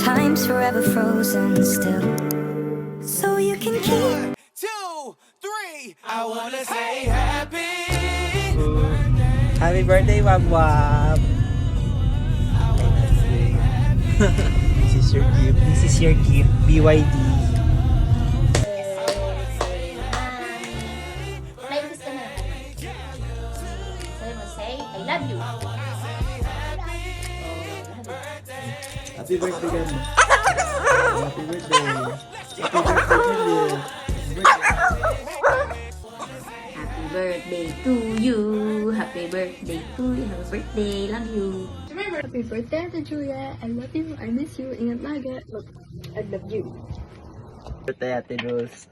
time's forever frozen still. So you can keep 1, 2, 3. I wanna say happy. Happy birthday, Wagwag! This is your gift. This is your gift, BYD. May gusto na. Say mo, say, I love you. Happy birthday, Gano. Happy birthday. Happy birthday, Juliet. Happy birthday to you. Happy birthday to you. Happy birthday. Love you. Happy birthday, Ate Julia. I love you. I miss you. Ingat lagi. Look, I love you. Birthday, Ate Rose.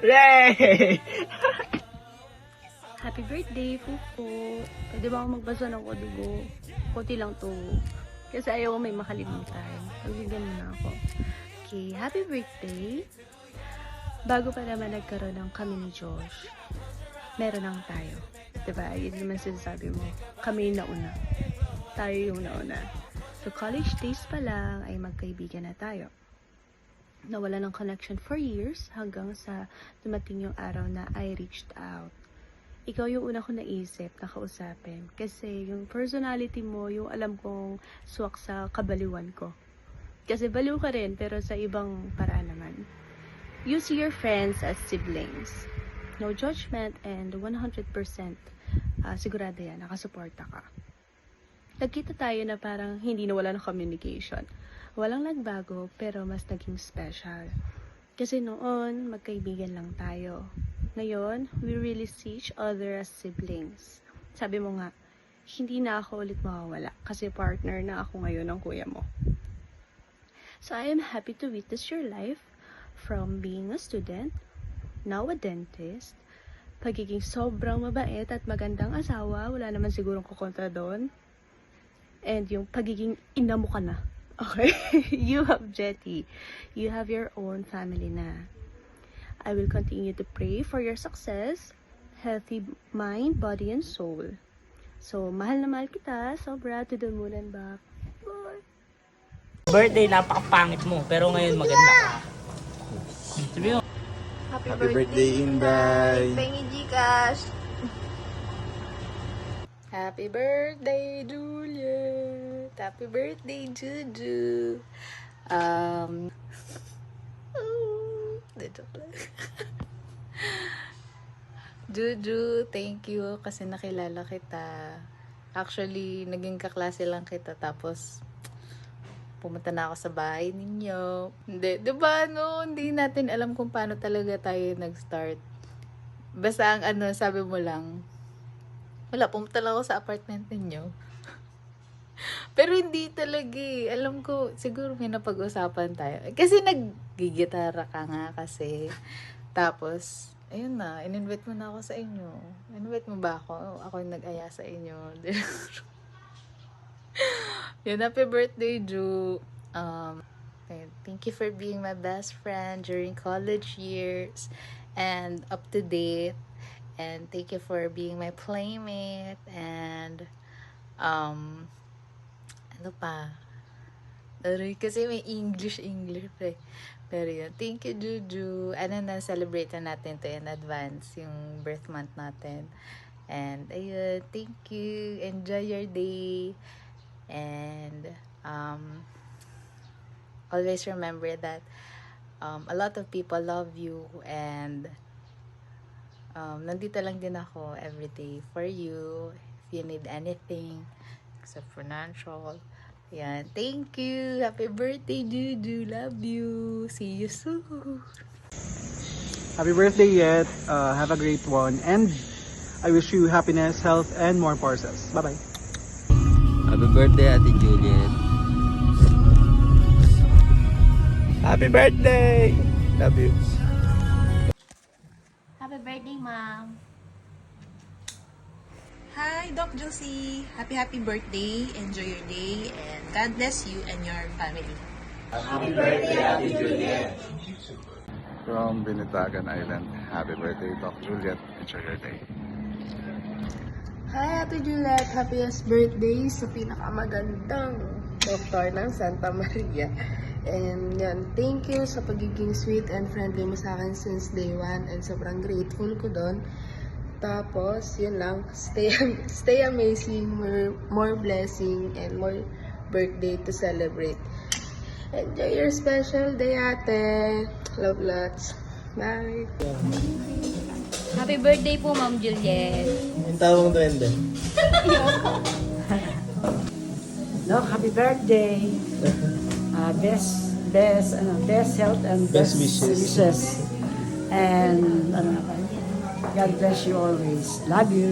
Yay! Happy birthday, Fufu. Pwede ba ako magbasa ng kodigo? Kunti lang to. Kasi ayaw ko may makalimutan. Pagbigyan mo na ako. Okay, happy birthday. Bago pa naman nagkaroon ng kami ni Josh, meron lang tayo. Diba? Yun naman sinasabi mo. Kami yung nauna. Tayo yung nauna. So, college days pa lang ay magkaibigan na tayo. Nawala ng connection for years hanggang sa dumating yung araw na I reached out. Ikaw yung una ko naisip na kausapin kasi yung personality mo, yung alam kong swak sa kabaliwan ko. Kasi baliw ka rin pero sa ibang paraan naman. You see your friends as siblings. No judgment and 100% sigurado yan, nakasuporta ka. Nagkita tayo na parang hindi nawala ng communication. Walang nagbago pero mas naging special. Kasi noon, magkaibigan lang tayo. Ngayon, we really see each other as siblings. Sabi mo nga, hindi na ako ulit mawawala kasi partner na ako ngayon ng kuya mo. So I am happy to witness your life from being a student, now a dentist, pagiging sobrang mabait at magandang asawa, wala naman sigurong kukontra doon. And yung pagiging ina mo ka na. Okay? You have Jetty. You have your own family na. I will continue to pray for your success, healthy mind, body, and soul. So, mahal na mahal kita. Sobra, to the moon and back. Bye. Birthday, napakapangit mo. Pero ngayon maganda ka. Sabi mo. Happy birthday, Inday. Pengi Gcash. Happy birthday, Juliet! Happy birthday, Juju! Joke lang. Juju, thank you kasi nakilala kita. Actually, naging kaklase lang kita tapos pumunta na ako sa bahay ninyo. Hindi, diba hindi natin alam kung paano talaga tayo nag-start. Basta ang sabi mo lang, wala, pumunta lang ako sa apartment ninyo. Pero hindi talaga alam ko, siguro may napag-usapan tayo. Kasi naggigitara ka nga kasi. Tapos, ayun na, in-invite mo na ako sa inyo. In-invite mo ba ako? Ako yung nag-aya sa inyo. Yun, happy birthday, Ju. Thank you for being my best friend during college years and up to date. And thank you for being my playmate. And, ano pa? Kasi may English pa eh. Pero yun, thank you, Juju. Na-celebrate na natin to in advance, yung birth month natin. And, ayun, thank you. Enjoy your day. And, always remember that a lot of people love you and nandito lang din ako everyday for you if you need anything except financial. Yan. Thank you. Happy birthday, Juju. Love you. See you soon. Happy birthday yet. Have a great one. And I wish you happiness, health, and more parcels. Bye-bye. Happy birthday, Ate Juliet. Happy birthday! Love you. Happy birthday, Mom. Hi, Doc Josie. Happy birthday. Enjoy your day and God bless you and your family. From Binitagan Island, happy birthday, Doc Juliet. Enjoy your day. Hi, Ate Juliet! Happiest birthday sa pinakamagandang doktor ng Santa Maria. And yan, thank you sa pagiging sweet and friendly mo sa akin since day one. And sobrang grateful ko doon. Tapos, yun lang, stay amazing, more blessing, and more birthday to celebrate. Enjoy your special day, ate. Love lots. Bye. Happy birthday po, Ma'am Juliet. Yung tawang duwende. No, happy birthday. Best health and Best best wishes. wishes. And God bless you always. Love you.